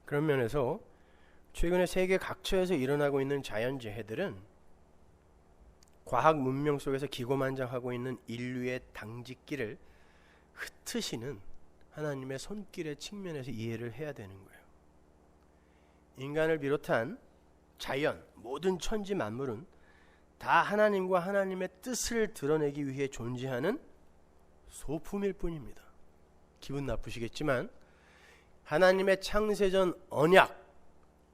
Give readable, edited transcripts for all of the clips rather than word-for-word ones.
그런 면에서 최근에 세계 각처에서 일어나고 있는 자연재해들은 과학 문명 속에서 기고만장하고 있는 인류의 당직기를 흩으시는 하나님의 손길의 측면에서 이해를 해야 되는 거예요. 인간을 비롯한 자연, 모든 천지 만물은 다 하나님과 하나님의 뜻을 드러내기 위해 존재하는 소품일 뿐입니다. 기분 나쁘시겠지만 하나님의 창세전 언약,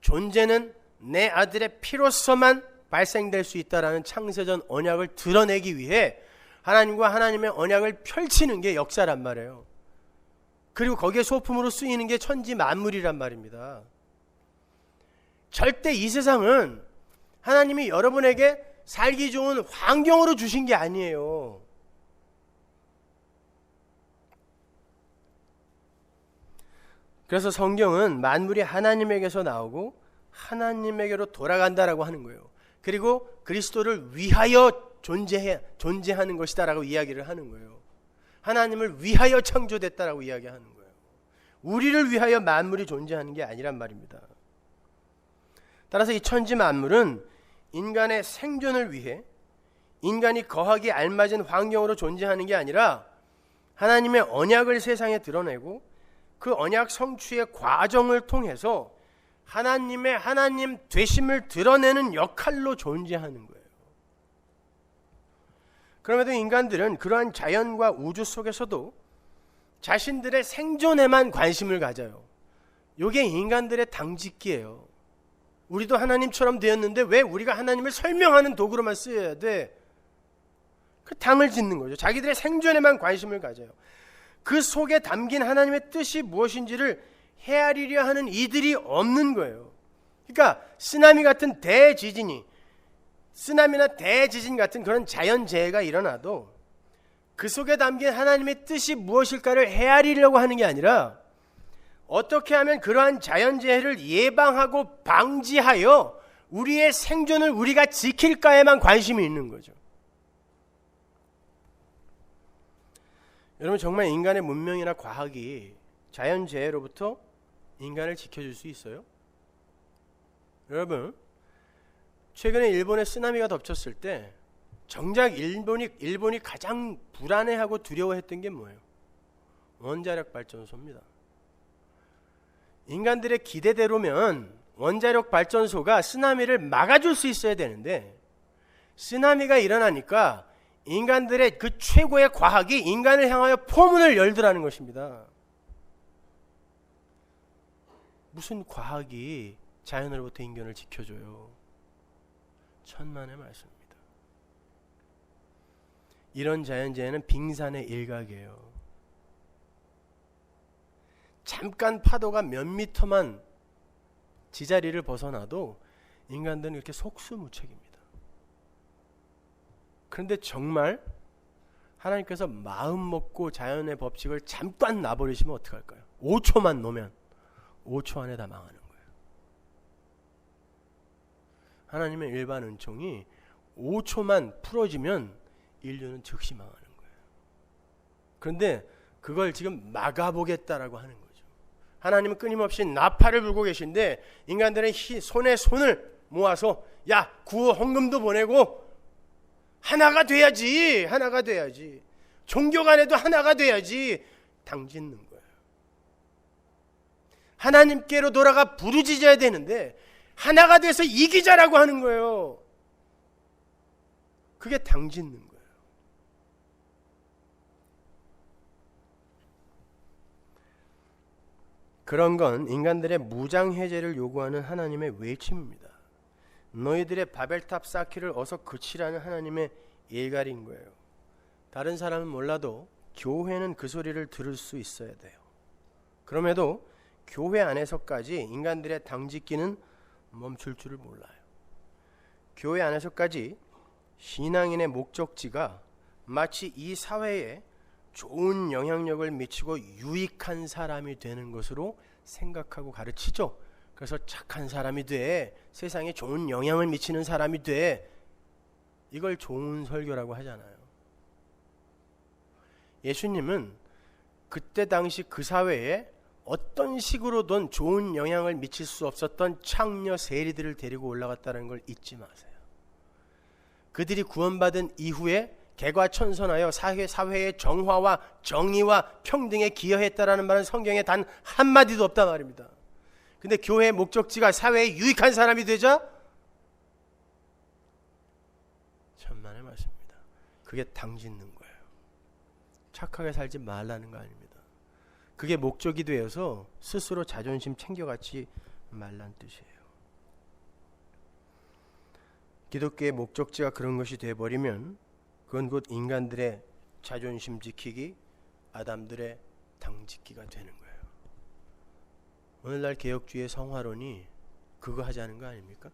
존재는 내 아들의 피로서만 발생될 수 있다라는 창세전 언약을 드러내기 위해 하나님과 하나님의 언약을 펼치는 게 역사란 말이에요. 그리고 거기에 소품으로 쓰이는 게 천지 만물이란 말입니다. 절대 이 세상은 하나님이 여러분에게 살기 좋은 환경으로 주신 게 아니에요. 그래서 성경은 만물이 하나님에게서 나오고 하나님에게로 돌아간다라고 하는 거예요. 그리고 그리스도를 위하여 존재하는 것이다 라고 이야기를 하는 거예요. 하나님을 위하여 창조됐다라고 이야기하는 거예요. 우리를 위하여 만물이 존재하는 게 아니란 말입니다. 따라서 이 천지 만물은 인간의 생존을 위해 인간이 거하기 알맞은 환경으로 존재하는 게 아니라 하나님의 언약을 세상에 드러내고 그 언약 성취의 과정을 통해서 하나님의 하나님 되심을 드러내는 역할로 존재하는 거예요. 그럼에도 인간들은 그러한 자연과 우주 속에서도 자신들의 생존에만 관심을 가져요. 이게 인간들의 당직기예요. 우리도 하나님처럼 되었는데 왜 우리가 하나님을 설명하는 도구로만 쓰여야 돼? 그 당을 짓는 거죠. 자기들의 생존에만 관심을 가져요. 그 속에 담긴 하나님의 뜻이 무엇인지를 헤아리려 하는 이들이 없는 거예요. 그러니까 쓰나미 같은 쓰나미나 대지진 같은 그런 자연재해가 일어나도 그 속에 담긴 하나님의 뜻이 무엇일까를 헤아리려고 하는 게 아니라 어떻게 하면 그러한 자연재해를 예방하고 방지하여 우리의 생존을 우리가 지킬까에만 관심이 있는 거죠. 여러분, 정말 인간의 문명이나 과학이 자연재해로부터 인간을 지켜줄 수 있어요? 여러분, 최근에 일본에 쓰나미가 덮쳤을 때 정작 일본이 가장 불안해하고 두려워했던 게 뭐예요? 원자력 발전소입니다. 인간들의 기대대로면 원자력 발전소가 쓰나미를 막아줄 수 있어야 되는데 쓰나미가 일어나니까 인간들의 그 최고의 과학이 인간을 향하여 포문을 열더라는 것입니다. 무슨 과학이 자연으로부터 인간을 지켜줘요? 천만의 말씀입니다. 이런 자연재해는 빙산의 일각이에요. 잠깐 파도가 몇 미터만 지자리를 벗어나도 인간들은 이렇게 속수무책입니다. 그런데 정말 하나님께서 마음 먹고 자연의 법칙을 잠깐 놔버리시면 어떡할까요? 5초만 놓으면 5초 안에 다 망하는 거예요. 하나님의 일반 은총이 5초만 풀어지면 인류는 즉시 망하는 거예요. 그런데 그걸 지금 막아보겠다라고 하는 거죠. 하나님은 끊임없이 나팔을 불고 계신데 인간들은 손에 손을 모아서 야, 구호 헌금도 보내고 하나가 돼야지, 하나가 돼야지, 종교 간에도 하나가 돼야지 당짓는 거예요. 하나님께로 돌아가 부르짖어야 되는데 하나가 돼서 이기자라고 하는 거예요. 그게 당짓는 거예요. 그런 건 인간들의 무장해제를 요구하는 하나님의 외침입니다. 너희들의 바벨탑 쌓기를 어서 그치라는 하나님의 일갈인 거예요. 다른 사람은 몰라도 교회는 그 소리를 들을 수 있어야 돼요. 그럼에도 교회 안에서까지 인간들의 당짓기는 멈출 줄을 몰라요. 교회 안에서까지 신앙인의 목적지가 마치 이 사회에 좋은 영향력을 미치고 유익한 사람이 되는 것으로 생각하고 가르치죠. 그래서 착한 사람이 돼, 세상에 좋은 영향을 미치는 사람이 돼, 이걸 좋은 설교라고 하잖아요. 예수님은 그때 당시 그 사회에 어떤 식으로든 좋은 영향을 미칠 수 없었던 창녀 세리들을 데리고 올라갔다는 걸 잊지 마세요. 그들이 구원받은 이후에 개과천선하여 사회의 정화와 정의와 평등에 기여했다라는 말은 성경에 단 한마디도 없단 말입니다. 근데 교회의 목적지가 사회에 유익한 사람이 되자 천만의 말씀입니다. 그게 당짓는 거예요. 착하게 살지 말라는 거 아닙니다. 그게 목적이 되어서 스스로 자존심 챙겨가지 말란 뜻이에요. 기독교의 목적지가 그런 것이 되어버리면 그건 곧 인간들의 자존심 지키기, 아담들의 당짓기가 되는 거예요. 오늘날 개혁주의의 성화론이 그거 하자는 거 아닙니까?